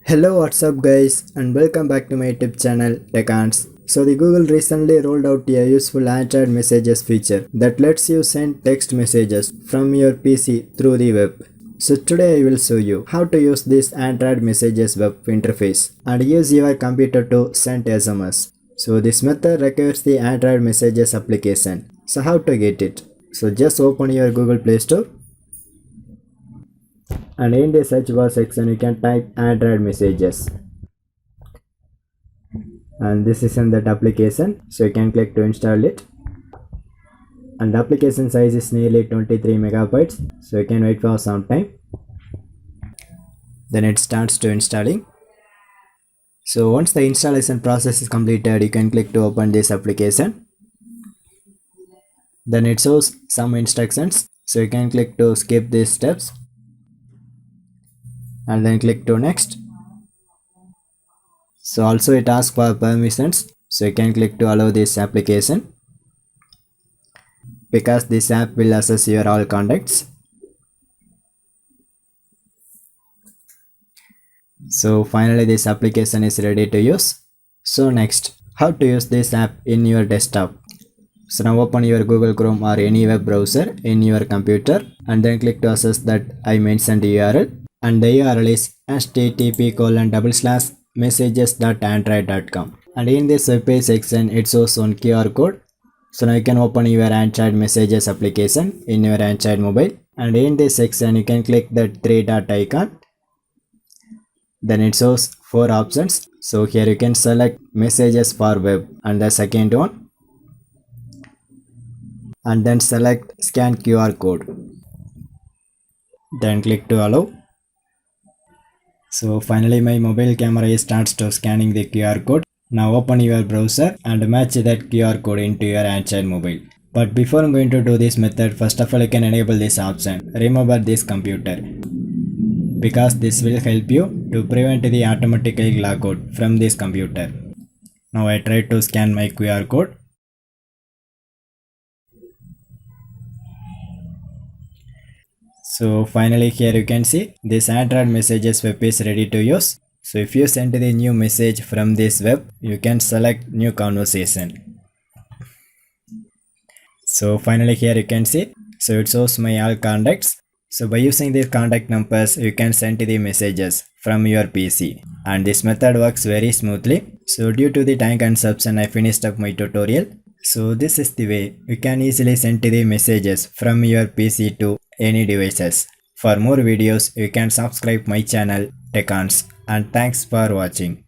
Hello, what's up guys, and welcome back to my YouTube channel TechAns. So the Google recently rolled out a useful Android messages feature that lets you send text messages from your PC through the web. So today I will show you how to use this Android messages web interface and use your computer to send SMS. So this method requires the Android messages application. So how to get it? So just open your Google Play Store and in the search bar section you can type Android messages, and this is in that application, so you can click to install it. And the application size is nearly 23 megabytes, so you can wait for some time. Then it starts to installing. So once the installation process is completed, you can click to open this application. Then it shows some instructions, so you can click to skip these steps and then click to next. So also it asks for permissions, so you can click to allow this application because this app will access your all contacts. So finally this application is ready to use. So next, how to use this app in your desktop. So now open your Google Chrome or any web browser in your computer and then click to access that I mentioned URL, and the URL is http://messages.android.com, and in this web page section it shows one QR code. So now you can open your Android messages application in your Android mobile, and in this section you can click that three dot icon. Then it shows four options, so here you can select messages for web and the second one, and then select scan QR code, then click to allow. So finally my mobile camera starts to scanning the QR code. Now open your browser and match that QR code into your Android mobile. But before I'm going to do this method, first of all you can enable this option, remove this computer, because this will help you to prevent the automatically logout from this computer. Now I try to scan my QR code. So finally here you can see this Android messages web is ready to use. So if you send the new message from this web, you can select new conversation. So finally here you can see, so it shows my all contacts. So by using these contact numbers, you can send the messages from your PC, and this method works very smoothly. So due to the time consumption, I finished up my tutorial. So this is the way you can easily send the messages from your PC to any devices. For more videos, you can subscribe my channel TechAns, and thanks for watching.